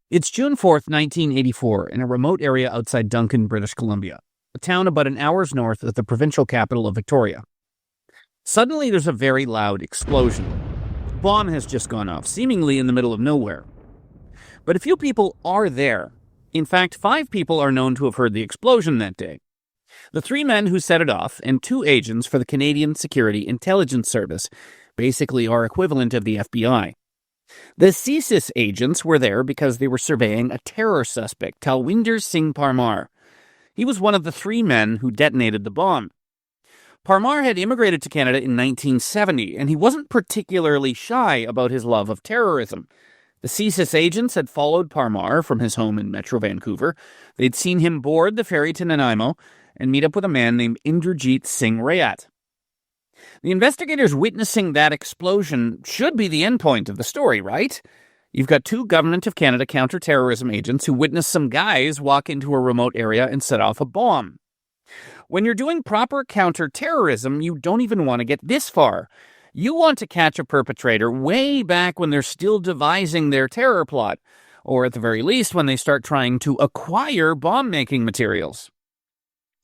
It's June 4th, 1984, in a remote area outside Duncan, British Columbia, a town about an hour's north of the provincial capital of Victoria. Suddenly, there's a very loud explosion. A bomb has just gone off, seemingly in the middle of nowhere. But a few people are there. In fact, 5 people are known to have heard the explosion that day. The 3 men who set it off and 2 agents for the Canadian Security Intelligence Service, basically our equivalent of the FBI. The CSIS agents were there because they were surveying a terror suspect, Talwinder Singh Parmar. He was one of the 3 men who detonated the bomb. Parmar had immigrated to Canada in 1970, and he wasn't particularly shy about his love of terrorism. The CSIS agents had followed Parmar from his home in Metro Vancouver. They'd seen him board the ferry to Nanaimo and meet up with a man named Inderjeet Singh Rayat. The investigators witnessing that explosion should be the endpoint of the story, right? You've got 2 Government of Canada counter-terrorism agents who witnessed some guys walk into a remote area and set off a bomb. When you're doing proper counter-terrorism, you don't even want to get this far. You want to catch a perpetrator way back when they're still devising their terror plot, or at the very least when they start trying to acquire bomb-making materials.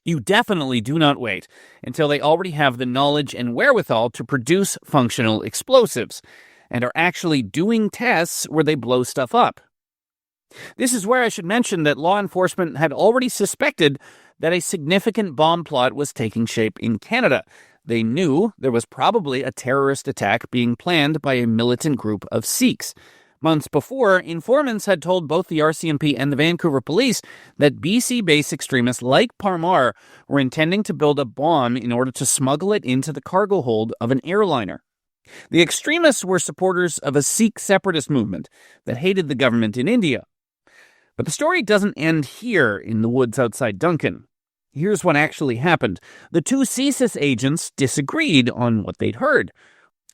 You definitely do not wait until they already have the knowledge and wherewithal to produce functional explosives and are actually doing tests where they blow stuff up. This is where I should mention that law enforcement had already suspected that a significant bomb plot was taking shape in Canada. They knew there was probably a terrorist attack being planned by a militant group of Sikhs. Months before, informants had told both the RCMP and the Vancouver police that BC-based extremists like Parmar were intending to build a bomb in order to smuggle it into the cargo hold of an airliner. The extremists were supporters of a Sikh separatist movement that hated the government in India. But the story doesn't end here in the woods outside Duncan. Here's what actually happened. The 2 CSIS agents disagreed on what they'd heard.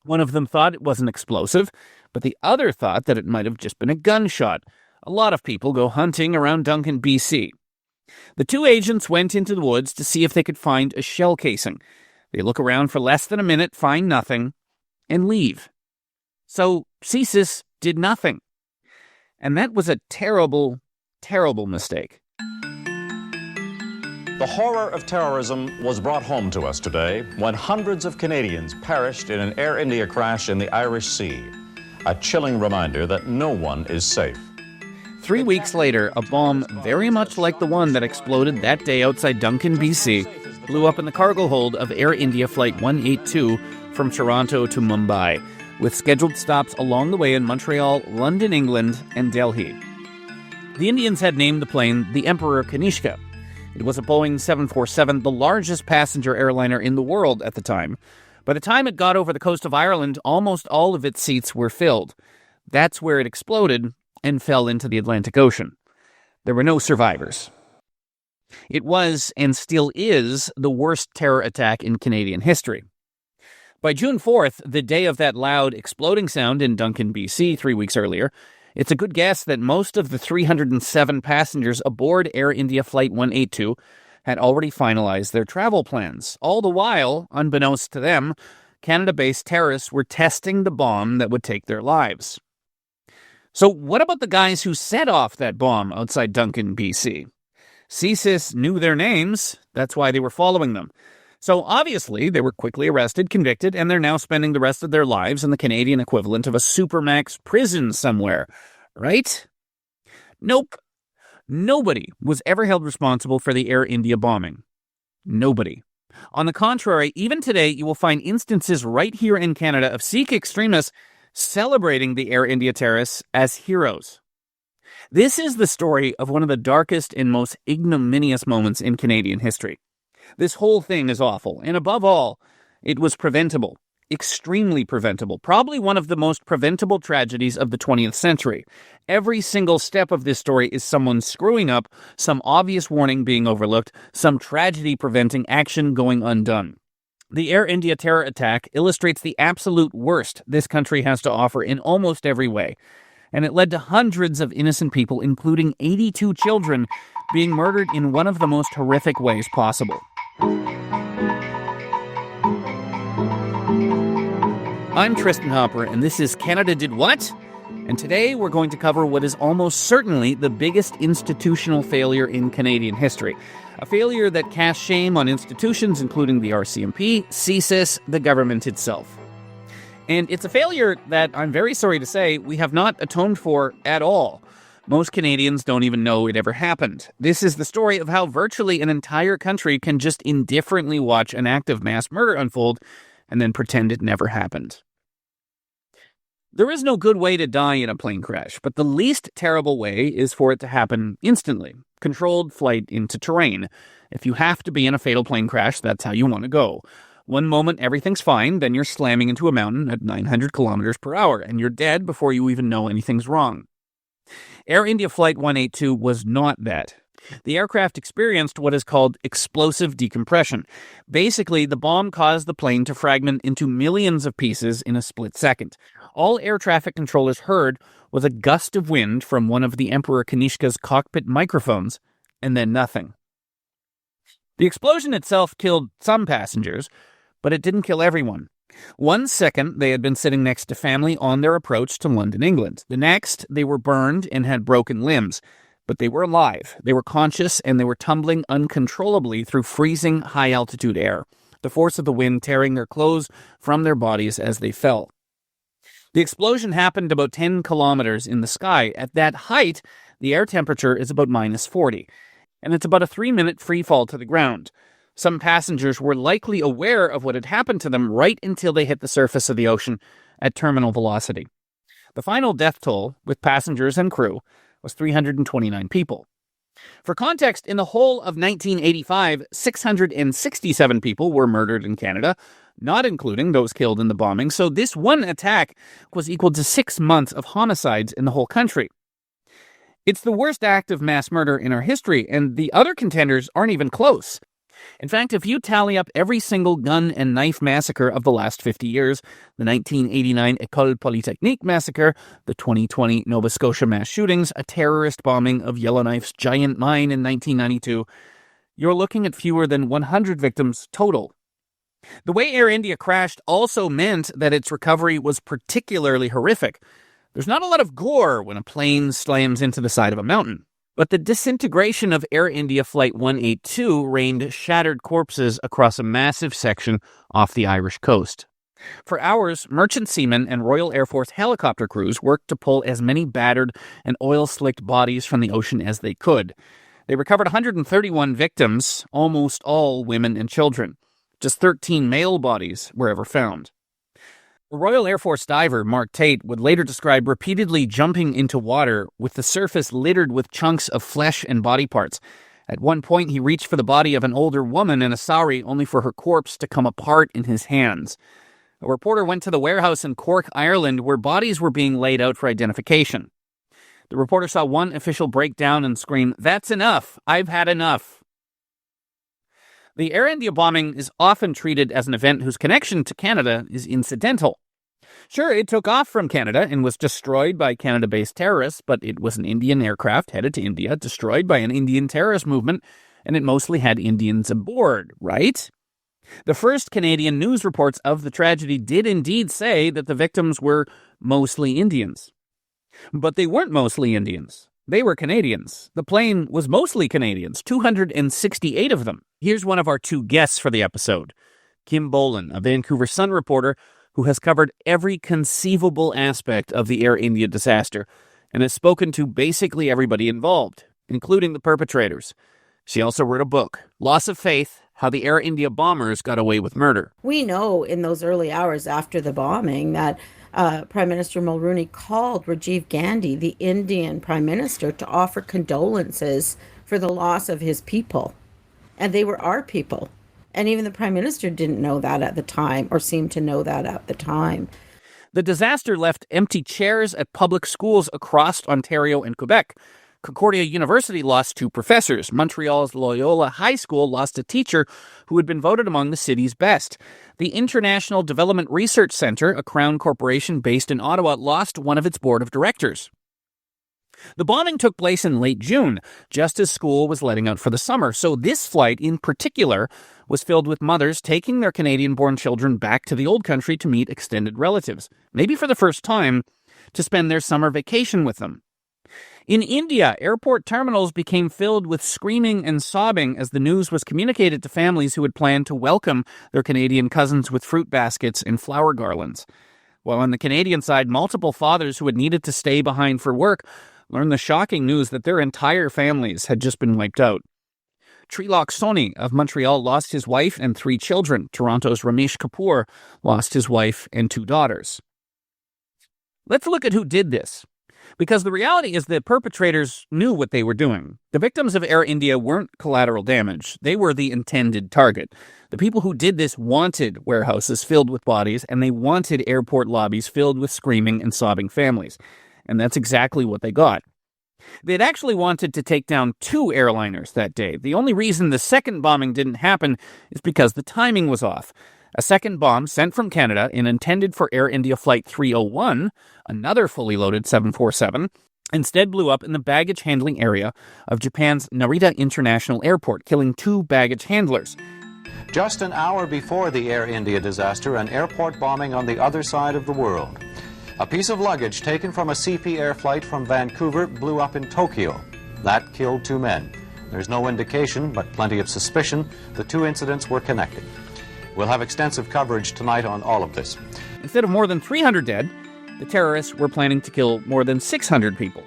One of them thought it was an explosive, but the other thought that it might have just been a gunshot. A lot of people go hunting around Duncan, BC. The 2 agents went into the woods to see if they could find a shell casing. They look around for less than a minute, find nothing, and leave. So CSIS did nothing. And that was a terrible, terrible mistake. The horror of terrorism was brought home to us today when hundreds of Canadians perished in an Air India crash in the Irish Sea. A chilling reminder that no one is safe. 3 weeks later, a bomb very much like the one that exploded that day outside Duncan, BC, blew up in the cargo hold of Air India Flight 182 from Toronto to Mumbai, with scheduled stops along the way in Montreal, London, England, and Delhi. The Indians had named the plane the Emperor Kanishka. It was a Boeing 747, the largest passenger airliner in the world at the time. By the time it got over the coast of Ireland, almost all of its seats were filled. That's where it exploded and fell into the Atlantic Ocean. There were no survivors. It was, and still is, the worst terror attack in Canadian history. By June 4th, the day of that loud exploding sound in Duncan, BC, 3 weeks earlier, it's a good guess that most of the 307 passengers aboard Air India Flight 182 had already finalized their travel plans. All the while, unbeknownst to them, Canada-based terrorists were testing the bomb that would take their lives. So what about the guys who set off that bomb outside Duncan, BC? CSIS knew their names. That's why they were following them. So obviously, they were quickly arrested, convicted, and they're now spending the rest of their lives in the Canadian equivalent of a supermax prison somewhere, right? Nope. Nobody was ever held responsible for the Air India bombing. Nobody. On the contrary, even today, you will find instances right here in Canada of Sikh extremists celebrating the Air India terrorists as heroes. This is the story of one of the darkest and most ignominious moments in Canadian history. This whole thing is awful, and above all, it was preventable. Extremely preventable. Probably one of the most preventable tragedies of the 20th century. Every single step of this story is someone screwing up, some obvious warning being overlooked, some tragedy preventing action going undone. The Air India terror attack illustrates the absolute worst this country has to offer in almost every way. And it led to hundreds of innocent people, including 82 children, being murdered in one of the most horrific ways possible. I'm Tristan Hopper, and this is Canada Did What? And today we're going to cover what is almost certainly the biggest institutional failure in Canadian history. A failure that casts shame on institutions including the RCMP, CSIS, the government itself. And it's a failure that, I'm very sorry to say, we have not atoned for at all. Most Canadians don't even know it ever happened. This is the story of how virtually an entire country can just indifferently watch an act of mass murder unfold and then pretend it never happened. There is no good way to die in a plane crash, but the least terrible way is for it to happen instantly. Controlled flight into terrain. If you have to be in a fatal plane crash, that's how you want to go. One moment everything's fine, then you're slamming into a mountain at 900 kilometers per hour, and you're dead before you even know anything's wrong. Air India Flight 182 was not that. The aircraft experienced what is called explosive decompression. Basically, the bomb caused the plane to fragment into millions of pieces in a split second. All air traffic controllers heard was a gust of wind from one of the Emperor Kanishka's cockpit microphones, and then nothing. The explosion itself killed some passengers, but it didn't kill everyone. 1 second, they had been sitting next to family on their approach to London, England. The next, they were burned and had broken limbs. But they were alive, they were conscious, and they were tumbling uncontrollably through freezing high-altitude air, the force of the wind tearing their clothes from their bodies as they fell. The explosion happened about 10 kilometers in the sky. At that height, the air temperature is about -40, and it's about a 3-minute free fall to the ground. Some passengers were likely aware of what had happened to them right until they hit the surface of the ocean at terminal velocity. The final death toll, with passengers and crew, was 329 people. For context, in the whole of 1985, 667 people were murdered in Canada, not including those killed in the bombing, so this one attack was equal to 6 months of homicides in the whole country. It's the worst act of mass murder in our history, and the other contenders aren't even close. In fact, if you tally up every single gun and knife massacre of the last 50 years, the 1989 École Polytechnique massacre, the 2020 Nova Scotia mass shootings, a terrorist bombing of Yellowknife's giant mine in 1992, you're looking at fewer than 100 victims total. The way Air India crashed also meant that its recovery was particularly horrific. There's not a lot of gore when a plane slams into the side of a mountain. But the disintegration of Air India Flight 182 rained shattered corpses across a massive section off the Irish coast. For hours, merchant seamen and Royal Air Force helicopter crews worked to pull as many battered and oil-slicked bodies from the ocean as they could. They recovered 131 victims, almost all women and children. Just 13 male bodies were ever found. The Royal Air Force diver, Mark Tate, would later describe repeatedly jumping into water with the surface littered with chunks of flesh and body parts. At one point, he reached for the body of an older woman in a sari only for her corpse to come apart in his hands. A reporter went to the warehouse in Cork, Ireland, where bodies were being laid out for identification. The reporter saw one official break down and scream, "That's enough! I've had enough!" The Air India bombing is often treated as an event whose connection to Canada is incidental. Sure, it took off from Canada and was destroyed by Canada-based terrorists, but it was an Indian aircraft headed to India, destroyed by an Indian terrorist movement, and it mostly had Indians aboard, right? The first Canadian news reports of the tragedy did indeed say that the victims were mostly Indians. But they weren't mostly Indians. They were Canadians. The plane was mostly Canadians, 268 of them. Here's one of our 2 guests for the episode. Kim Bolan, a Vancouver Sun reporter who has covered every conceivable aspect of the Air India disaster and has spoken to basically everybody involved, including the perpetrators. She also wrote a book, Loss of Faith, How the Air India Bombers Got Away with Murder. We know in those early hours after the bombing that Prime Minister Mulroney called Rajiv Gandhi, the Indian Prime Minister, to offer condolences for the loss of his people. And they were our people. And even the Prime Minister didn't know that at the time, or seemed to know that at the time. The disaster left empty chairs at public schools across Ontario and Quebec. Concordia University lost 2 professors. Montreal's Loyola High School lost a teacher who had been voted among the city's best. The International Development Research Centre, a Crown corporation based in Ottawa, lost one of its board of directors. The bombing took place in late June, just as school was letting out for the summer, so this flight in particular was filled with mothers taking their Canadian-born children back to the old country to meet extended relatives. Maybe for the first time, to spend their summer vacation with them. In India, airport terminals became filled with screaming and sobbing as the news was communicated to families who had planned to welcome their Canadian cousins with fruit baskets and flower garlands. While on the Canadian side, multiple fathers who had needed to stay behind for work learned the shocking news that their entire families had just been wiped out. Trilok Soni of Montreal lost his wife and 3 children. Toronto's Ramesh Kapoor lost his wife and 2 daughters. Let's look at who did this, because the reality is that perpetrators knew what they were doing. The victims of Air India weren't collateral damage. They were the intended target. The people who did this wanted warehouses filled with bodies, and they wanted airport lobbies filled with screaming and sobbing families. And that's exactly what they got. They'd actually wanted to take down 2 airliners that day. The only reason the second bombing didn't happen is because the timing was off. A second bomb sent from Canada and intended for Air India Flight 301, another fully loaded 747, instead blew up in the baggage handling area of Japan's Narita International Airport, killing 2 baggage handlers. Just an hour before the Air India disaster, an airport bombing on the other side of the world. A piece of luggage taken from a CP Air flight from Vancouver blew up in Tokyo. That killed 2 men. There's no indication, but plenty of suspicion, the 2 incidents were connected. We'll have extensive coverage tonight on all of this. Instead of more than 300 dead, the terrorists were planning to kill more than 600 people.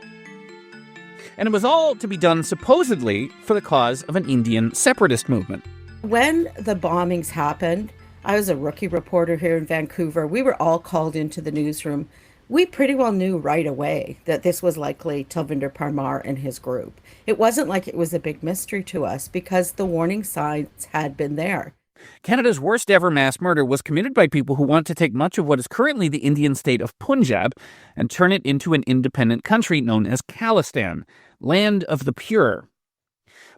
And it was all to be done supposedly for the cause of an Indian separatist movement. When the bombings happened, I was a rookie reporter here in Vancouver. We were all called into the newsroom. We pretty well knew right away that this was likely Talvinder Parmar and his group. It wasn't like it was a big mystery to us because the warning signs had been there. Canada's worst ever mass murder was committed by people who want to take much of what is currently the Indian state of Punjab and turn it into an independent country known as Khalistan, land of the pure.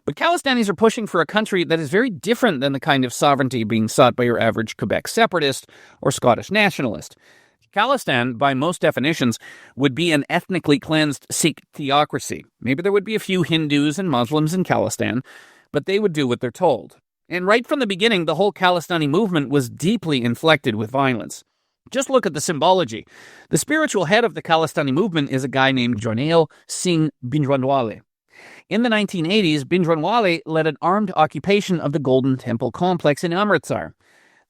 But Khalistanis are pushing for a country that is very different than the kind of sovereignty being sought by your average Quebec separatist or Scottish nationalist. Khalistan, by most definitions, would be an ethnically cleansed Sikh theocracy. Maybe there would be a few Hindus and Muslims in Khalistan, but they would do what they're told. And right from the beginning, the whole Khalistani movement was deeply inflected with violence. Just look at the symbology. The spiritual head of the Khalistani movement is a guy named Jarnail Singh Bhindranwale. In the 1980s, Bhindranwale led an armed occupation of the Golden Temple complex in Amritsar.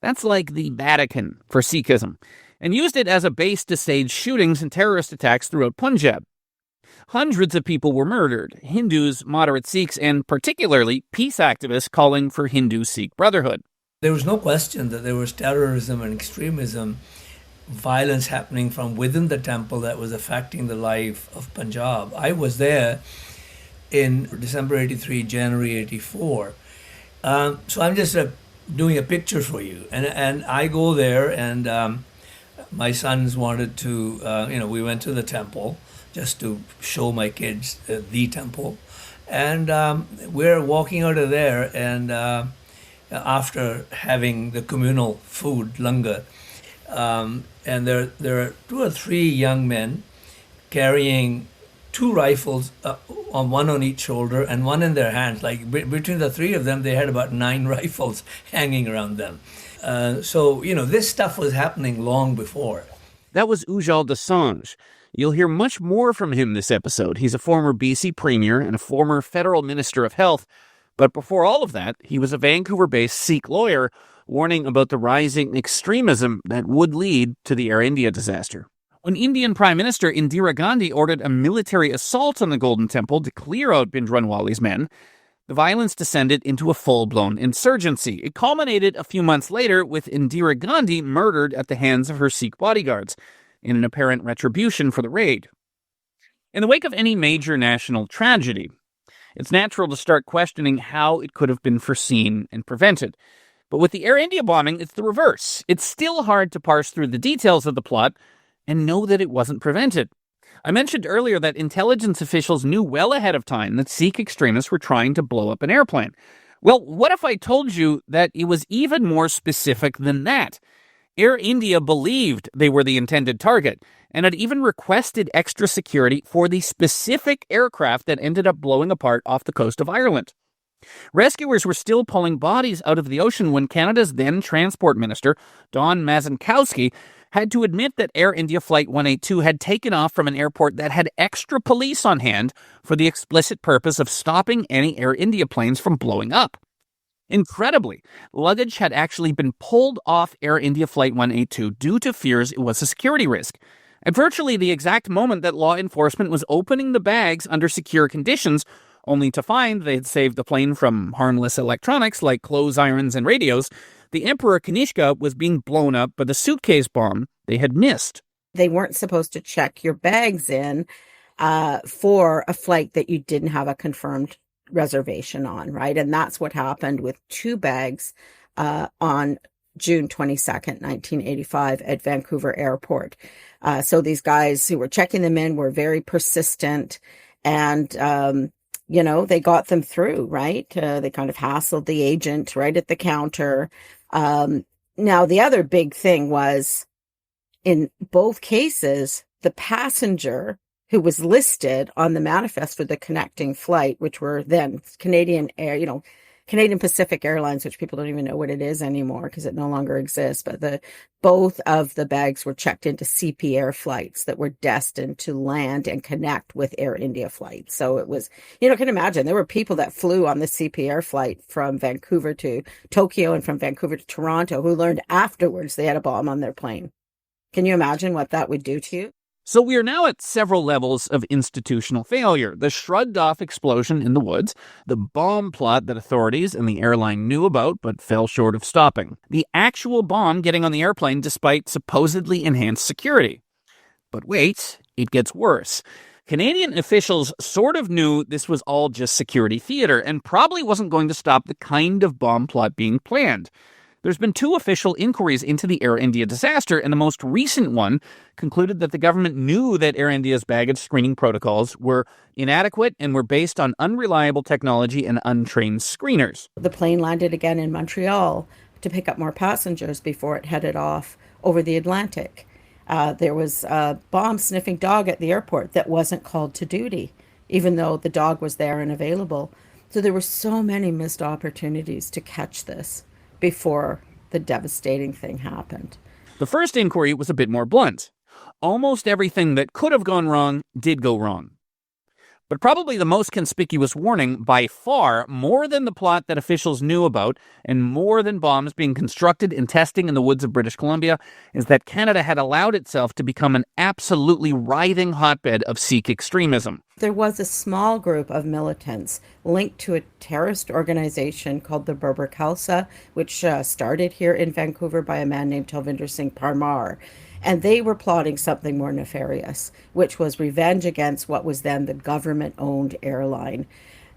That's like the Vatican for Sikhism, and used it as a base to stage shootings and terrorist attacks throughout Punjab. Hundreds of people were murdered, Hindus, moderate Sikhs, and particularly peace activists calling for Hindu-Sikh brotherhood. There was no question that there was terrorism and extremism, violence happening from within the temple that was affecting the life of Punjab. I was there in December 83, January 84. So I'm just doing a picture for you. And I go there, and my sons wanted to, we went to the temple just to show my kids the temple. And we're walking out of there, and after having the communal food, langar, and there are 2 or 3 young men carrying 2 rifles, one on each shoulder and one in their hands. Like between the 3 of them, they had about 9 rifles hanging around them. So this stuff was happening long before. That was Ujjal Dosanjh. You'll hear much more from him this episode. He's a former BC premier and a former federal minister of health. But before all of that, he was a Vancouver-based Sikh lawyer warning about the rising extremism that would lead to the Air India disaster. When Indian Prime Minister Indira Gandhi ordered a military assault on the Golden Temple to clear out Bhindranwale's men, the violence descended into a full-blown insurgency. It culminated a few months later with Indira Gandhi murdered at the hands of her Sikh bodyguards, in an apparent retribution for the raid. In the wake of any major national tragedy, it's natural to start questioning how it could have been foreseen and prevented. But with the Air India bombing, it's the reverse. It's still hard to parse through the details of the plot and know that it wasn't prevented. I mentioned earlier that intelligence officials knew well ahead of time that Sikh extremists were trying to blow up an airplane. Well, what if I told you that it was even more specific than that? Air India believed they were the intended target and had even requested extra security for the specific aircraft that ended up blowing apart off the coast of Ireland. Rescuers were still pulling bodies out of the ocean when Canada's then Transport Minister, Don Mazankowski, had to admit that Air India Flight 182 had taken off from an airport that had extra police on hand for the explicit purpose of stopping any Air India planes from blowing up. Incredibly, luggage had actually been pulled off Air India Flight 182 due to fears it was a security risk. At virtually the exact moment that law enforcement was opening the bags under secure conditions, only to find they had saved the plane from harmless electronics like clothes irons and radios, the Emperor Kanishka was being blown up by the suitcase bomb they had missed. They weren't supposed to check your bags in for a flight that you didn't have a confirmed reservation on, right? And that's what happened with 2 bags on June 22nd, 1985 at Vancouver Airport. So these guys who were checking them in were very persistent and, they got them through, right? They kind of hassled the agent right at the counter. Now, the other big thing was in both cases, the passenger who was listed on the manifest for the connecting flight, which were then Canadian Pacific Airlines, which people don't even know what it is anymore because it no longer exists. But both of the bags were checked into CP Air flights that were destined to land and connect with Air India flights. So it was, can imagine there were people that flew on the CP Air flight from Vancouver to Tokyo and from Vancouver to Toronto who learned afterwards they had a bomb on their plane. Can you imagine what that would do to you? So we are now at several levels of institutional failure. The shrugged-off explosion in the woods, the bomb plot that authorities and the airline knew about but fell short of stopping, the actual bomb getting on the airplane despite supposedly enhanced security. But wait, it gets worse. Canadian officials sort of knew this was all just security theater and probably wasn't going to stop the kind of bomb plot being planned. There's been 2 official inquiries into the Air India disaster, and the most recent one concluded that the government knew that Air India's baggage screening protocols were inadequate and were based on unreliable technology and untrained screeners. The plane landed again in Montreal to pick up more passengers before it headed off over the Atlantic. There was a bomb-sniffing dog at the airport that wasn't called to duty, even though the dog was there and available. So there were so many missed opportunities to catch this before the devastating thing happened. The first inquiry was a bit more blunt. Almost everything that could have gone wrong did go wrong. But probably the most conspicuous warning, by far, more than the plot that officials knew about and more than bombs being constructed and testing in the woods of British Columbia, is that Canada had allowed itself to become an absolutely writhing hotbed of Sikh extremism. There was a small group of militants linked to a terrorist organization called the Berber Khalsa, which started here in Vancouver by a man named Talvinder Singh Parmar. And they were plotting something more nefarious, which was revenge against what was then the government-owned airline.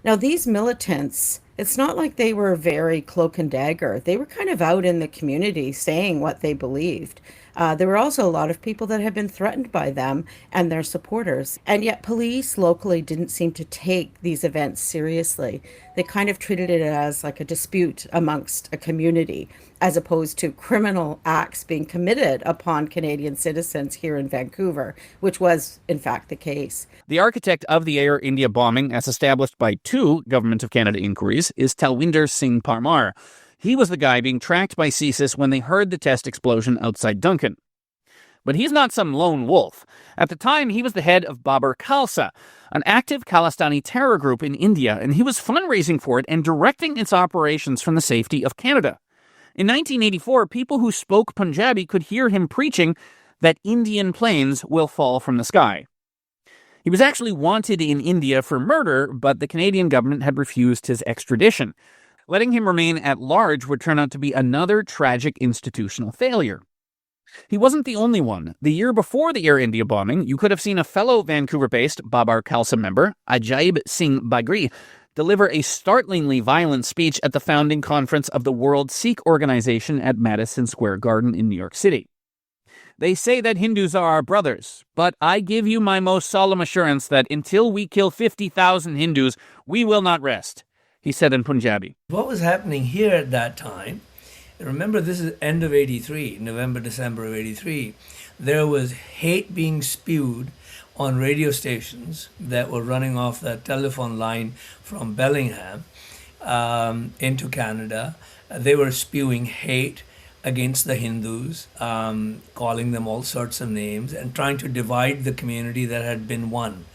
Now, these militants, it's not like they were very cloak and dagger. They were kind of out in the community saying what they believed. There were also a lot of people that had been threatened by them and their supporters. And yet police locally didn't seem to take these events seriously. They kind of treated it as like a dispute amongst a community, as opposed to criminal acts being committed upon Canadian citizens here in Vancouver, which was, in fact, the case. The architect of the Air India bombing, as established by 2 Government of Canada inquiries, is Talvinder Singh Parmar. He was the guy being tracked by CSIS when they heard the test explosion outside Duncan. But he's not some lone wolf. At the time, he was the head of Berber Khalsa, an active Khalistani terror group in India, and he was fundraising for it and directing its operations from the safety of Canada. In 1984, people who spoke Punjabi could hear him preaching that Indian planes will fall from the sky. He was actually wanted in India for murder, but the Canadian government had refused his extradition. Letting him remain at large would turn out to be another tragic institutional failure. He wasn't the only one. The year before the Air India bombing, you could have seen a fellow Vancouver-based Berber Khalsa member, Ajaib Singh Bagri, deliver a startlingly violent speech at the founding conference of the World Sikh Organization at Madison Square Garden in New York City. They say that Hindus are our brothers, but I give you my most solemn assurance that until we kill 50,000 Hindus, we will not rest, he said in Punjabi. What was happening here at that time, remember this is end of 83, November, December of 83, there was hate being spewed on radio stations that were running off that telephone line from Bellingham into Canada. They were spewing hate against the Hindus, calling them all sorts of names and trying to divide the community that had been one.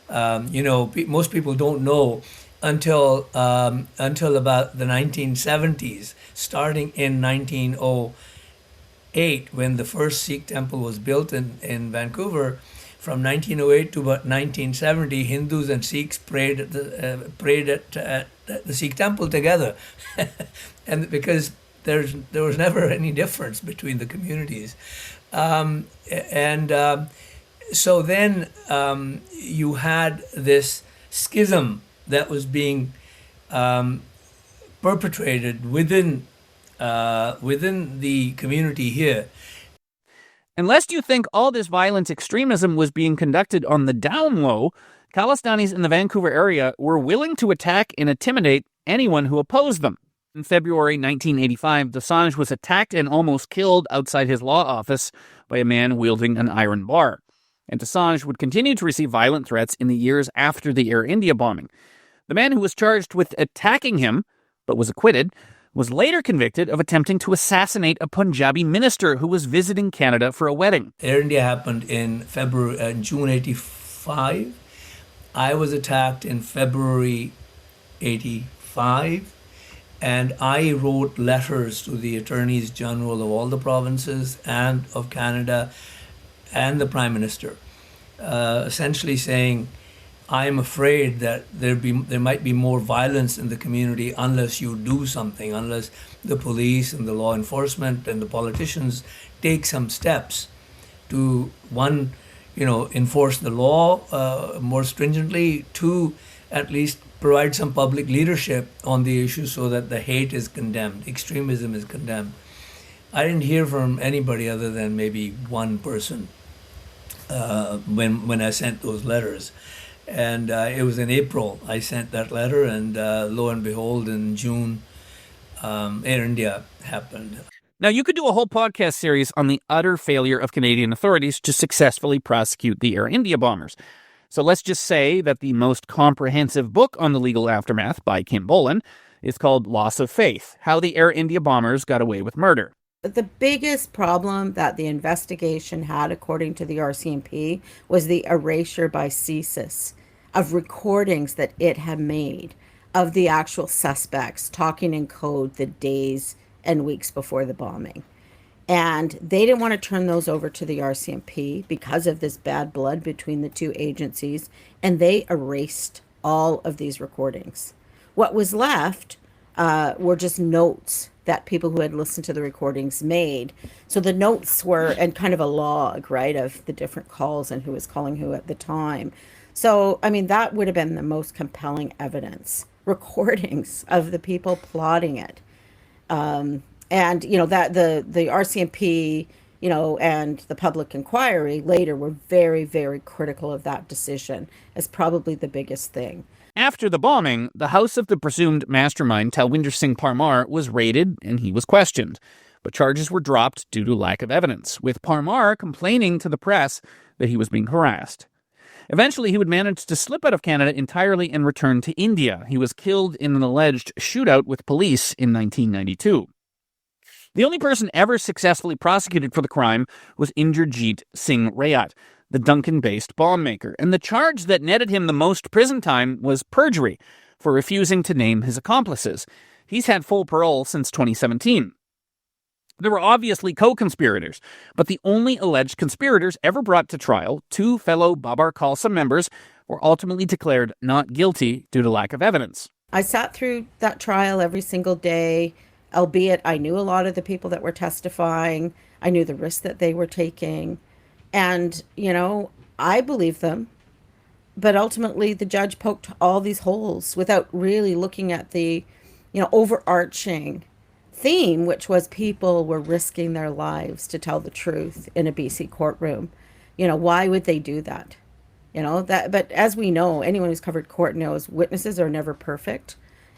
Most people don't know until about the 1970s, starting in 1908, when the first Sikh temple was built in Vancouver. From 1908 to about 1970, Hindus and Sikhs prayed at the Sikh temple together, and because there was never any difference between the communities, so then you had this schism that was being perpetrated within the community here. Unless you think all this violent extremism was being conducted on the down low, Khalistanis in the Vancouver area were willing to attack and intimidate anyone who opposed them. In February 1985, Dosanjh was attacked and almost killed outside his law office by a man wielding an iron bar. And Dosanjh would continue to receive violent threats in the years after the Air India bombing. The man who was charged with attacking him, but was acquitted, was later convicted of attempting to assassinate a Punjabi minister who was visiting Canada for a wedding. Air India happened in June 85. I was attacked in February 85, and I wrote letters to the attorneys general of all the provinces and of Canada and the Prime Minister, essentially saying, I'm afraid that there might be more violence in the community unless you do something, unless the police and the law enforcement and the politicians take some steps to, one, enforce the law more stringently, two, at least provide some public leadership on the issue so that the hate is condemned, extremism is condemned. I didn't hear from anybody other than maybe one person when I sent those letters. And it was in April I sent that letter, and lo and behold, in June, Air India happened. Now, you could do a whole podcast series on the utter failure of Canadian authorities to successfully prosecute the Air India bombers. So let's just say that the most comprehensive book on the legal aftermath by Kim Bolan is called Loss of Faith: How the Air India Bombers Got Away with Murder. The biggest problem that the investigation had, according to the RCMP, was the erasure by CSIS of recordings that it had made of the actual suspects talking in code the days and weeks before the bombing. And they didn't want to turn those over to the RCMP because of this bad blood between the two agencies, and they erased all of these recordings. What was left were just notes that people who had listened to the recordings made. So the notes were, and kind of a log, right, of the different calls and who was calling who at the time. So, I mean, that would have been the most compelling evidence, recordings of the people plotting it. And, that the RCMP, and the public inquiry later were very, very critical of that decision as probably the biggest thing. After the bombing, the house of the presumed mastermind, Talwinder Singh Parmar, was raided and he was questioned. But charges were dropped due to lack of evidence, with Parmar complaining to the press that he was being harassed. Eventually, he would manage to slip out of Canada entirely and return to India. He was killed in an alleged shootout with police in 1992. The only person ever successfully prosecuted for the crime was Insurgency Singh Rayat, the Duncan-based bomb maker, and the charge that netted him the most prison time was perjury for refusing to name his accomplices. He's had full parole since 2017. There were obviously co-conspirators, but the only alleged conspirators ever brought to trial, two fellow Babar Khalsa members, were ultimately declared not guilty due to lack of evidence. I sat through that trial every single day, albeit I knew a lot of the people that were testifying. I knew the risk that they were taking. And, I believed them. But ultimately, the judge poked all these holes without really looking at the, overarching theme, which was people were risking their lives to tell the truth in a BC courtroom. Why would they do that? But as we know, anyone who's covered court knows witnesses are never perfect.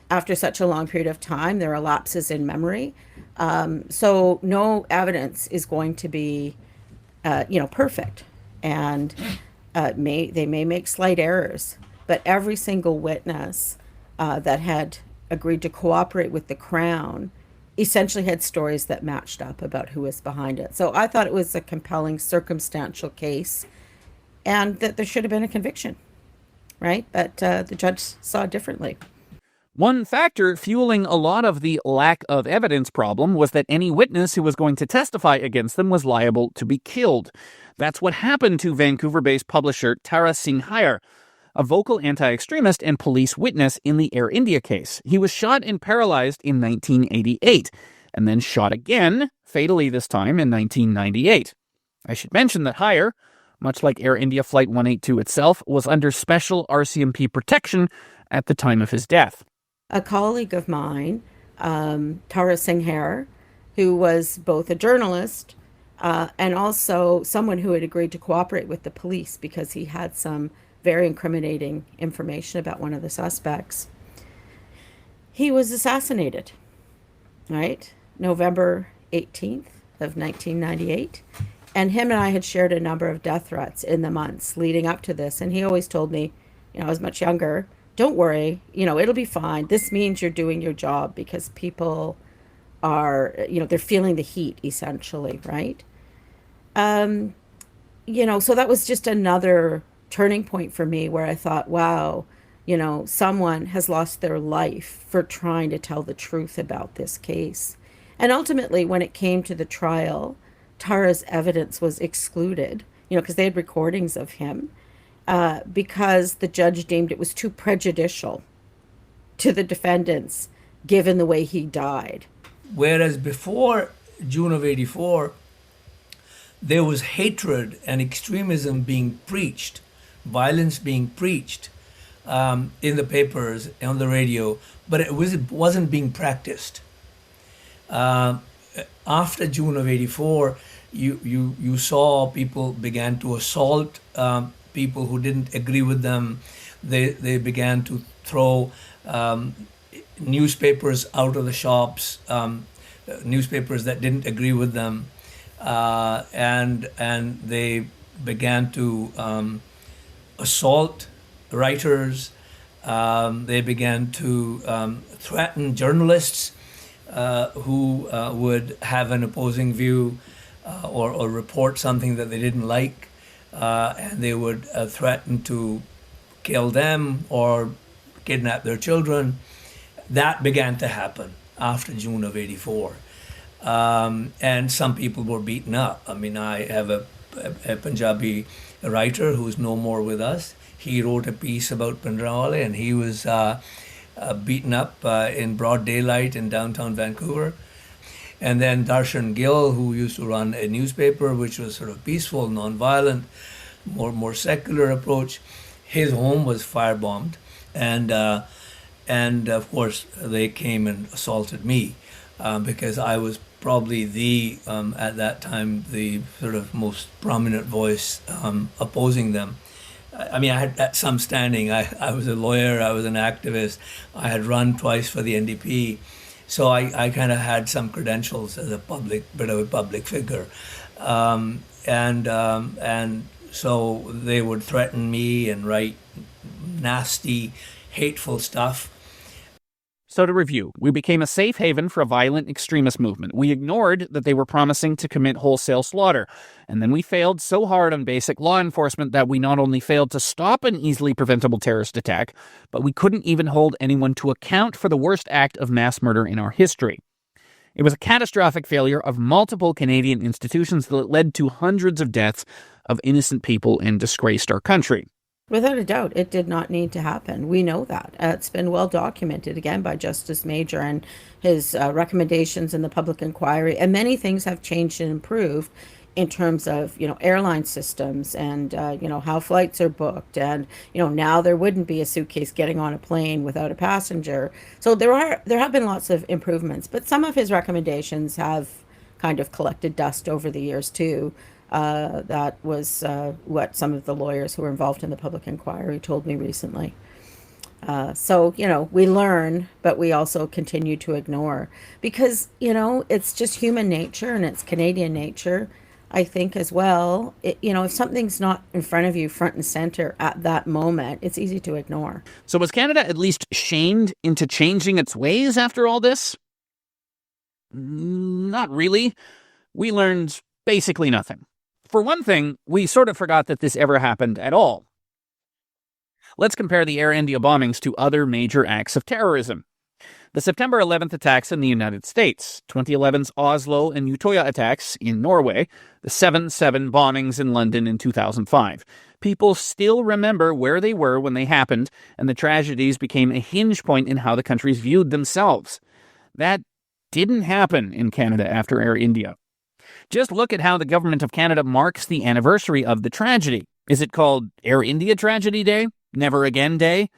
After such a long period of time, there are lapses in memory. So no evidence is going to be, perfect. And they may make slight errors, but every single witness that had agreed to cooperate with the Crown essentially had stories that matched up about who was behind it. So I thought it was a compelling circumstantial case and that there should have been a conviction, right? But the judge saw differently. One factor fueling a lot of the lack of evidence problem was that any witness who was going to testify against them was liable to be killed. That's what happened to Vancouver-based publisher Tara Singh Hire, a vocal anti-extremist and police witness in the Air India case. He was shot and paralyzed in 1988, and then shot again, fatally this time, in 1998. I should mention that Hire, much like Air India Flight 182 itself, was under special RCMP protection at the time of his death. A colleague of mine, Tara Singh Hare, who was both a journalist and also someone who had agreed to cooperate with the police because he had some very incriminating information about one of the suspects. He was assassinated, right? November 18th of 1998. And him and I had shared a number of death threats in the months leading up to this. And he always told me, I was much younger, don't worry, it'll be fine. This means you're doing your job because people are, they're feeling the heat essentially, right? So that was just another turning point for me where I thought, wow, someone has lost their life for trying to tell the truth about this case. And ultimately, when it came to the trial, Tara's evidence was excluded, because they had recordings of him, because the judge deemed it was too prejudicial to the defendants, given the way he died. Whereas before June of 84, there was hatred and extremism being preached, violence being preached in the papers, on the radio, but it wasn't being practiced. After June of 84, you saw people began to assault people who didn't agree with them. They began to throw newspapers out of the shops, newspapers that didn't agree with them, and they began to assault writers. They began to threaten journalists who would have an opposing view or report something that they didn't like, and they would threaten to kill them or kidnap their children. That began to happen after June of 84. And some people were beaten up. I mean, I have a Punjabi writer who's no more with us. He wrote a piece about Pandrawale, and he was beaten up in broad daylight in downtown Vancouver. And then Darshan Gill, who used to run a newspaper which was sort of peaceful, non-violent, more secular approach, his home was firebombed, and of course they came and assaulted me because I was probably at that time the sort of most prominent voice opposing them. I mean, I had some standing. I was a lawyer, I was an activist, I had run twice for the NDP, so I kind of had some credentials as a bit of a public figure. And so they would threaten me and write nasty, hateful stuff. So to review, we became a safe haven for a violent extremist movement. We ignored that they were promising to commit wholesale slaughter. And then we failed so hard on basic law enforcement that we not only failed to stop an easily preventable terrorist attack, but we couldn't even hold anyone to account for the worst act of mass murder in our history. It was a catastrophic failure of multiple Canadian institutions that led to hundreds of deaths of innocent people and disgraced our country. Without a doubt, it did not need to happen. We know that. It's been well documented, again, by Justice Major and his recommendations in the public inquiry. And many things have changed and improved in terms of, airline systems and, how flights are booked. And, now there wouldn't be a suitcase getting on a plane without a passenger. So there have been lots of improvements. But some of his recommendations have kind of collected dust over the years, too. That was what some of the lawyers who were involved in the public inquiry told me recently. So, we learn, but we also continue to ignore because, it's just human nature and it's Canadian nature, I think, as well. If something's not in front of you, front and center at that moment, it's easy to ignore. So was Canada at least shamed into changing its ways after all this? Not really. We learned basically nothing. For one thing, we sort of forgot that this ever happened at all. Let's compare the Air India bombings to other major acts of terrorism. The September 11th attacks in the United States, 2011's Oslo and Utøya attacks in Norway, the 7/7 bombings in London in 2005. People still remember where they were when they happened, and the tragedies became a hinge point in how the countries viewed themselves. That didn't happen in Canada after Air India. Just look at how the government of Canada marks the anniversary of the tragedy. Is it called Air India Tragedy Day? Never Again Day?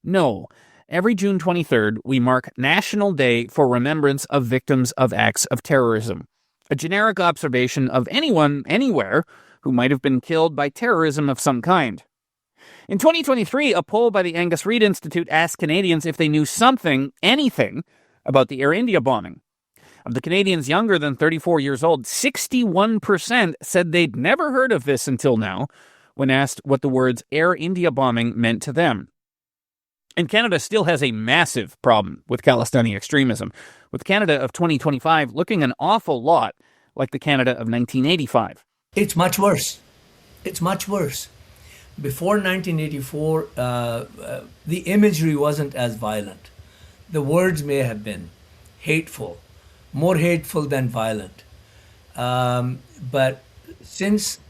No. Every June 23rd, we mark National Day for Remembrance of Victims of Acts of Terrorism, a generic observation of anyone, anywhere, who might have been killed by terrorism of some kind. In 2023, a poll by the Angus Reid Institute asked Canadians if they knew something, anything, about the Air India bombing. Of the Canadians younger than 34 years old, 61% said they'd never heard of this until now, when asked what the words Air India bombing meant to them. And Canada still has a massive problem with Khalistani extremism, with Canada of 2025 looking an awful lot like the Canada of 1985. It's much worse. It's much worse. Before 1984, the imagery wasn't as violent. The words may have been hateful, more hateful than violent. But since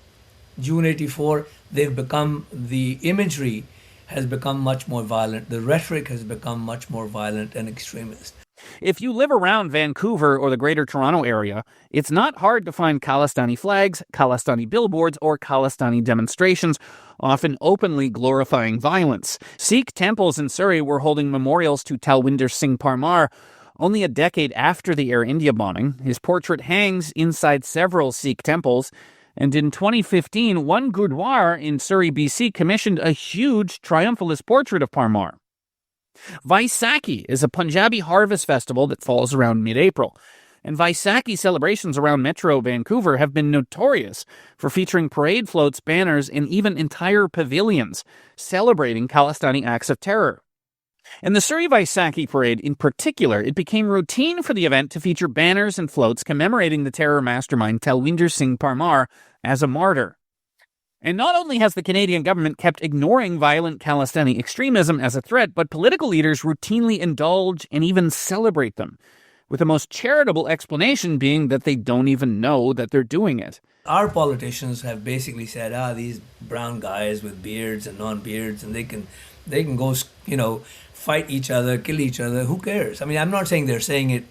June 84, the imagery has become much more violent. The rhetoric has become much more violent and extremist. If you live around Vancouver or the Greater Toronto area, it's not hard to find Khalistani flags, Khalistani billboards, or Khalistani demonstrations, often openly glorifying violence. Sikh temples in Surrey were holding memorials to Talwinder Singh Parmar. Only a decade after the Air India bombing, his portrait hangs inside several Sikh temples. And in 2015, one Gurdwara in Surrey, BC, commissioned a huge triumphalist portrait of Parmar. Vaisakhi is a Punjabi harvest festival that falls around mid-April. And Vaisakhi celebrations around Metro Vancouver have been notorious for featuring parade floats, banners, and even entire pavilions celebrating Khalistani acts of terror. In the Surrey Vaisakhi parade in particular, it became routine for the event to feature banners and floats commemorating the terror mastermind Talwinder Singh Parmar as a martyr. And not only has the Canadian government kept ignoring violent Khalistani extremism as a threat, but political leaders routinely indulge and even celebrate them, with the most charitable explanation being that they don't even know that they're doing it. Our politicians have basically said, these brown guys with beards and non-beards, and they can go, fight each other, kill each other. Who cares? I mean, I'm not saying they're saying it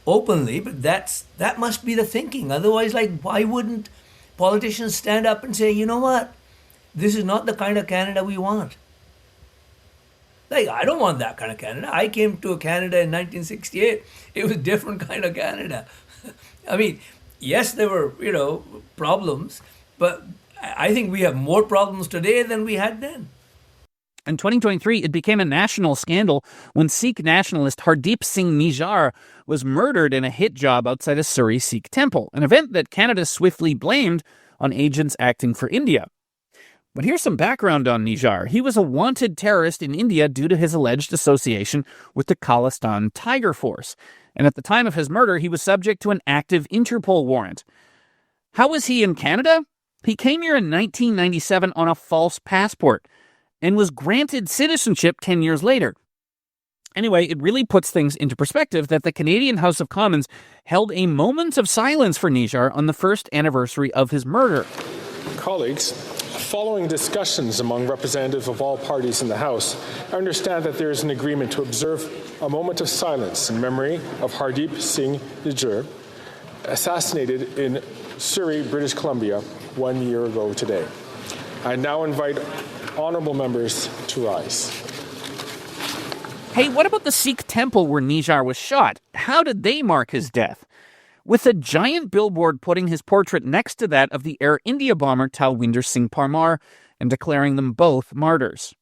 openly, but that must be the thinking. Otherwise, why wouldn't politicians stand up and say, you know what? This is not the kind of Canada we want. I don't want that kind of Canada. I came to Canada in 1968. It was a different kind of Canada. I mean, yes, there were, problems, but I think we have more problems today than we had then. In 2023, it became a national scandal when Sikh nationalist Hardeep Singh Nijjar was murdered in a hit job outside a Surrey Sikh temple, an event that Canada swiftly blamed on agents acting for India. But here's some background on Nijjar. He was a wanted terrorist in India due to his alleged association with the Khalistan Tiger Force, and at the time of his murder, he was subject to an active Interpol warrant. How was he in Canada? He came here in 1997 on a false passport, and was granted citizenship 10 years later. Anyway, it really puts things into perspective that the Canadian House of Commons held a moment of silence for Nijjar on the first anniversary of his murder. Colleagues, following discussions among representatives of all parties in the House, I understand that there is an agreement to observe a moment of silence in memory of Hardeep Singh Nijjar, assassinated in Surrey, British Columbia, 1 year ago today. I now invite honourable members to rise. Hey, what about the Sikh temple where Nijjar was shot? How did they mark his death? With a giant billboard putting his portrait next to that of the Air India bomber Talwinder Singh Parmar and declaring them both martyrs.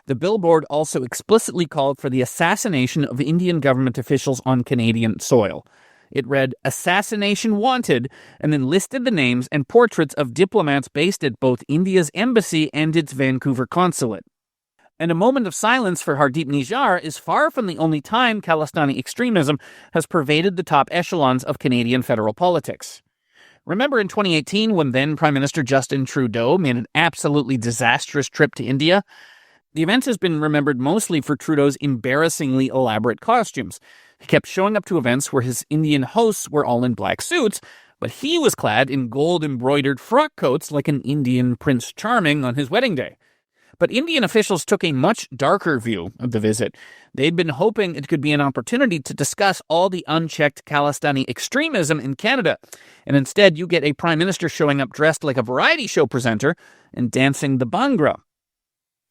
The billboard also explicitly called for the assassination of Indian government officials on Canadian soil. It read, "Assassination Wanted," and then listed the names and portraits of diplomats based at both India's embassy and its Vancouver consulate. And a moment of silence for Hardeep Nijjar is far from the only time Khalistani extremism has pervaded the top echelons of Canadian federal politics. Remember in 2018 when then Prime Minister Justin Trudeau made an absolutely disastrous trip to India? The event has been remembered mostly for Trudeau's embarrassingly elaborate costumes. He kept showing up to events where his Indian hosts were all in black suits, but he was clad in gold-embroidered frock coats like an Indian Prince Charming on his wedding day. But Indian officials took a much darker view of the visit. They'd been hoping it could be an opportunity to discuss all the unchecked Khalistani extremism in Canada. And instead, you get a prime minister showing up dressed like a variety show presenter and dancing the Bhangra.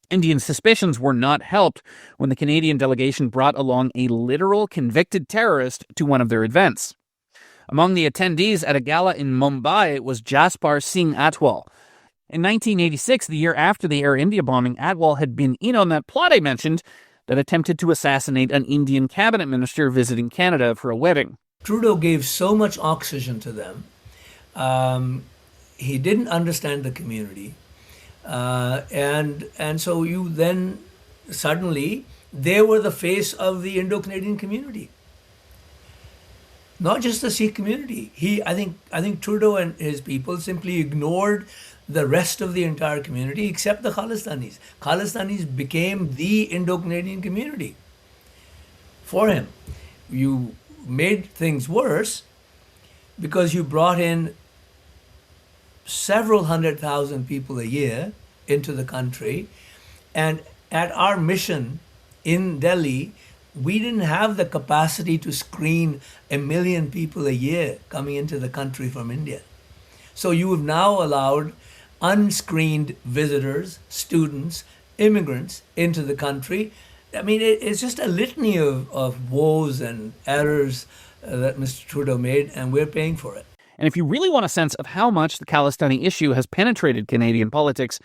Indian suspicions were not helped when the Canadian delegation brought along a literal convicted terrorist to one of their events. Among the attendees at a gala in Mumbai was Jaspar Singh Atwal. In 1986, the year after the Air India bombing, Atwal had been in on that plot I mentioned that attempted to assassinate an Indian cabinet minister visiting Canada for a wedding. Trudeau gave so much oxygen to them. He didn't understand the community. And so you then suddenly, they were the face of the Indo-Canadian community. Not just the Sikh community. I think Trudeau and his people simply ignored the rest of the entire community except the Khalistanis. Khalistanis became the Indo-Canadian community for him. You made things worse because you brought in several 100,000 people a year into the country. And at our mission in Delhi, we didn't have the capacity to screen 1 million people a year coming into the country from India. So you have now allowed unscreened visitors, students, immigrants into the country. I mean, it's just a litany of woes and errors that Mr. Trudeau made, and we're paying for it. And if you really want a sense of how much the Khalistani issue has penetrated Canadian politics,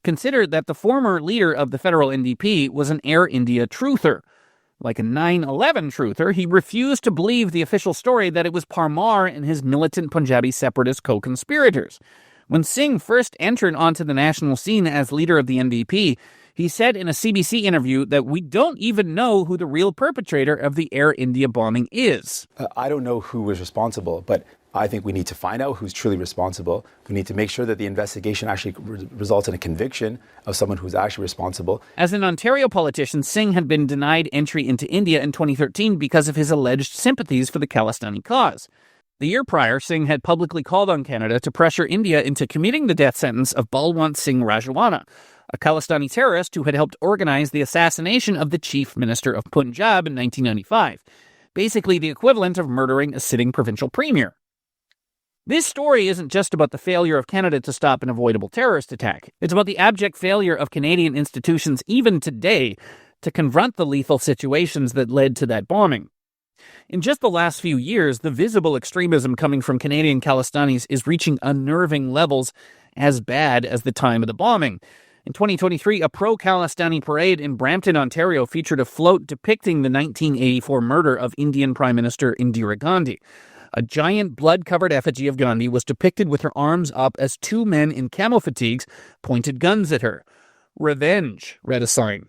consider that the former leader of the federal NDP was an Air India truther. Like a 9/11 truther, he refused to believe the official story that it was Parmar and his militant Punjabi separatist co-conspirators. When Singh first entered onto the national scene as leader of the NDP, he said in a CBC interview that we don't even know who the real perpetrator of the Air India bombing is. I don't know who was responsible, but I think we need to find out who's truly responsible. We need to make sure that the investigation actually results in a conviction of someone who's actually responsible. As an Ontario politician, Singh had been denied entry into India in 2013 because of his alleged sympathies for the Khalistani cause. The year prior, Singh had publicly called on Canada to pressure India into commuting the death sentence of Balwant Singh Rajwana, a Khalistani terrorist who had helped organize the assassination of the chief minister of Punjab in 1995, basically the equivalent of murdering a sitting provincial premier. This story isn't just about the failure of Canada to stop an avoidable terrorist attack. It's about the abject failure of Canadian institutions even today to confront the lethal situations that led to that bombing. In just the last few years, the visible extremism coming from Canadian Khalistanis is reaching unnerving levels as bad as the time of the bombing. In 2023, a pro-Khalistani parade in Brampton, Ontario featured a float depicting the 1984 murder of Indian Prime Minister Indira Gandhi. A giant blood-covered effigy of Gandhi was depicted with her arms up as two men in camo fatigues pointed guns at her. "Revenge," read a sign.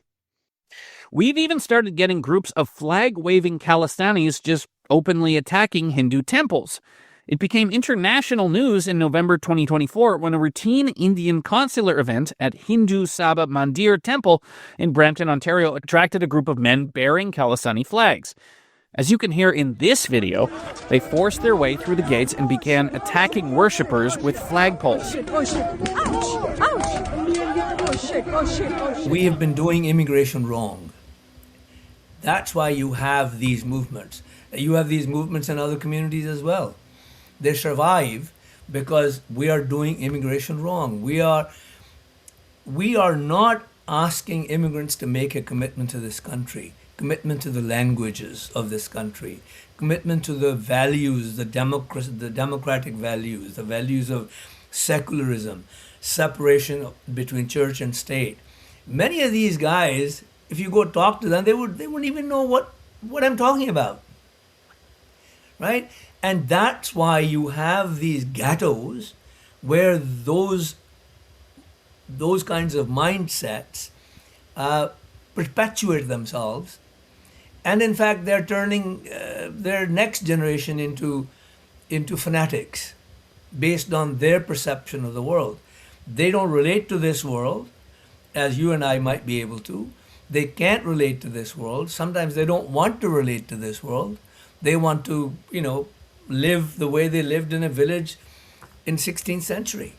We've even started getting groups of flag-waving Khalistanis just openly attacking Hindu temples. It became international news in November 2024 when a routine Indian consular event at Hindu Sabha Mandir Temple in Brampton, Ontario attracted a group of men bearing Khalistani flags. As you can hear in this video, they forced their way through the gates and began attacking worshippers with flagpoles. We have been doing immigration wrong. That's why you have these movements. You have these movements in other communities as well. They survive because we are doing immigration wrong. We are not asking immigrants to make a commitment to this country, commitment to the languages of this country, commitment to the values, the democratic values, the values of secularism, separation between church and state. Many of these guys, if you go talk to them, they wouldn't even know what I'm talking about, right? And that's why you have these ghettos where those kinds of mindsets perpetuate themselves. And in fact, they're turning their next generation into fanatics based on their perception of the world. They don't relate to this world as you and I might be able to. They can't relate to this world. Sometimes they don't want to relate to this world. They want to, live the way they lived in a village in 16th century.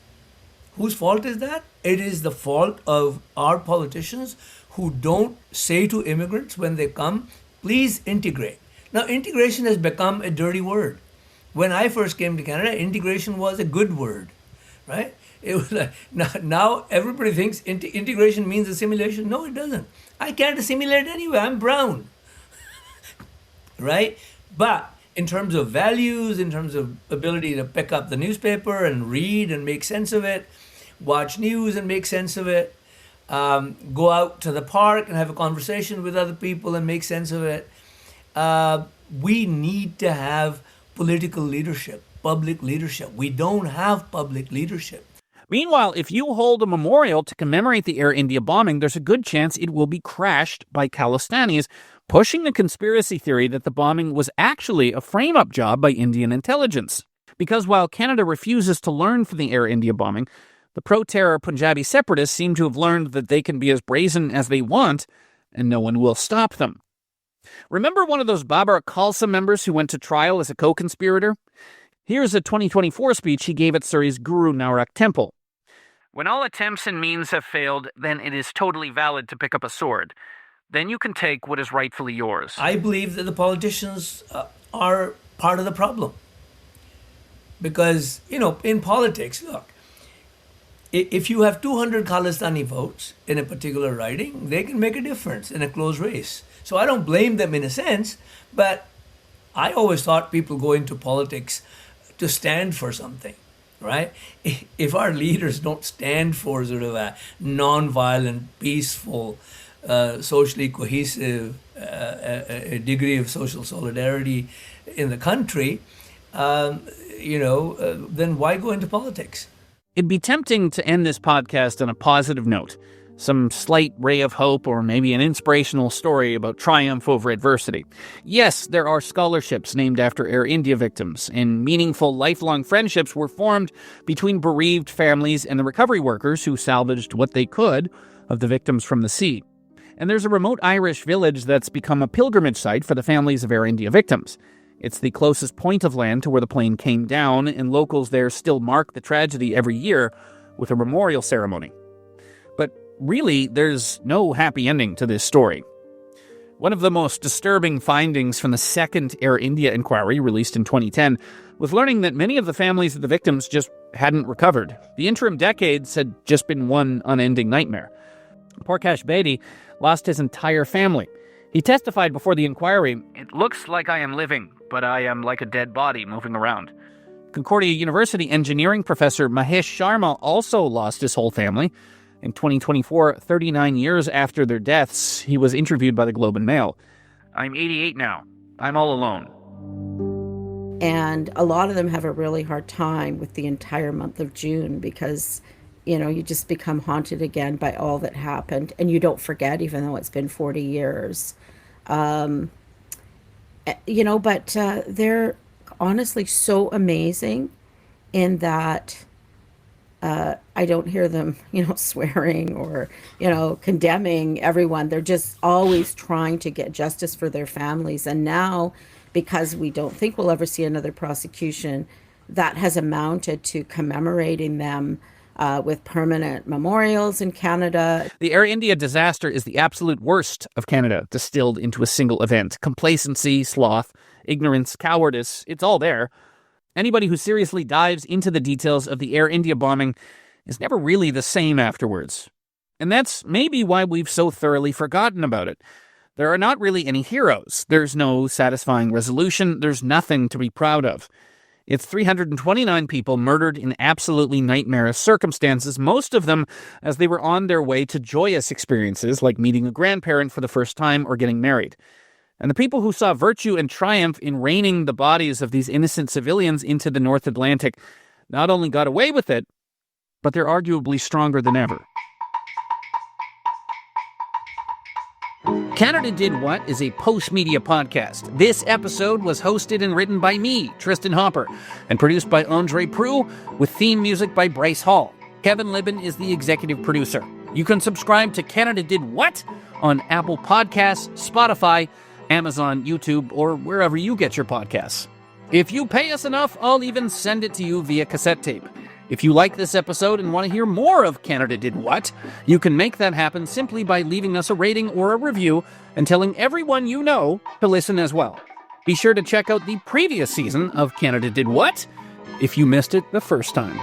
Whose fault is that? It is the fault of our politicians who don't say to immigrants when they come, please integrate. Now, integration has become a dirty word. When I first came to Canada, integration was a good word, right? It was like, now everybody thinks integration means assimilation. No, it doesn't. I can't assimilate anyway. I'm brown, right? But in terms of values, in terms of ability to pick up the newspaper and read and make sense of it, watch news and make sense of it, go out to the park and have a conversation with other people and make sense of it, we need to have political leadership, public leadership. We don't have public leadership. Meanwhile, if you hold a memorial to commemorate the Air India bombing, there's a good chance it will be crashed by Khalistanis, pushing the conspiracy theory that the bombing was actually a frame-up job by Indian intelligence. Because while Canada refuses to learn from the Air India bombing, the pro-terror Punjabi separatists seem to have learned that they can be as brazen as they want, and no one will stop them. Remember one of those Babar Khalsa members who went to trial as a co-conspirator? Here's a 2024 speech he gave at Surrey's Guru Nanak Temple. When all attempts and means have failed, then it is totally valid to pick up a sword. Then you can take what is rightfully yours. I believe that the politicians are part of the problem. Because, in politics, look, if you have 200 Khalistani votes in a particular riding, they can make a difference in a close race. So I don't blame them in a sense, but I always thought people go into politics to stand for something, right? If our leaders don't stand for sort of a non-violent, peaceful, socially cohesive, a degree of social solidarity in the country, then why go into politics? It'd be tempting to end this podcast on a positive note, some slight ray of hope or maybe an inspirational story about triumph over adversity. Yes, there are scholarships named after Air India victims, and meaningful lifelong friendships were formed between bereaved families and the recovery workers who salvaged what they could of the victims from the sea. And there's a remote Irish village that's become a pilgrimage site for the families of Air India victims. It's the closest point of land to where the plane came down, and locals there still mark the tragedy every year with a memorial ceremony. But really, there's no happy ending to this story. One of the most disturbing findings from the second Air India inquiry, released in 2010, was learning that many of the families of the victims just hadn't recovered. The interim decades had just been one unending nightmare. Prakash Bedi lost his entire family. He testified before the inquiry, "It looks like I am living, but I am like a dead body moving around." Concordia University engineering professor Mahesh Sharma also lost his whole family. In 2024, 39 years after their deaths, he was interviewed by the Globe and Mail. "I'm 88 now. I'm all alone." And a lot of them have a really hard time with the entire month of June because, you just become haunted again by all that happened. And you don't forget, even though it's been 40 years. But they're honestly so amazing in that I don't hear them, swearing or, condemning everyone. They're just always trying to get justice for their families. And now, because we don't think we'll ever see another prosecution, that has amounted to commemorating them with permanent memorials in Canada. The Air India disaster is the absolute worst of Canada, distilled into a single event. Complacency, sloth, ignorance, cowardice, it's all there. Anybody who seriously dives into the details of the Air India bombing is never really the same afterwards. And that's maybe why we've so thoroughly forgotten about it. There are not really any heroes. There's no satisfying resolution. There's nothing to be proud of. It's 329 people murdered in absolutely nightmarish circumstances, most of them as they were on their way to joyous experiences like meeting a grandparent for the first time or getting married. And the people who saw virtue and triumph in raining the bodies of these innocent civilians into the North Atlantic not only got away with it, but they're arguably stronger than ever. Canada Did What is a post-media podcast. This episode was hosted and written by me, Tristan Hopper, and produced by Andre Proulx, with theme music by Bryce Hall. Kevin Libben is the executive producer. You can subscribe to Canada Did What on Apple Podcasts, Spotify, Amazon, YouTube, or wherever you get your podcasts. If you pay us enough, I'll even send it to you via cassette tape. If you like this episode and want to hear more of Canada Did What, you can make that happen simply by leaving us a rating or a review and telling everyone you know to listen as well. Be sure to check out the previous season of Canada Did What if you missed it the first time.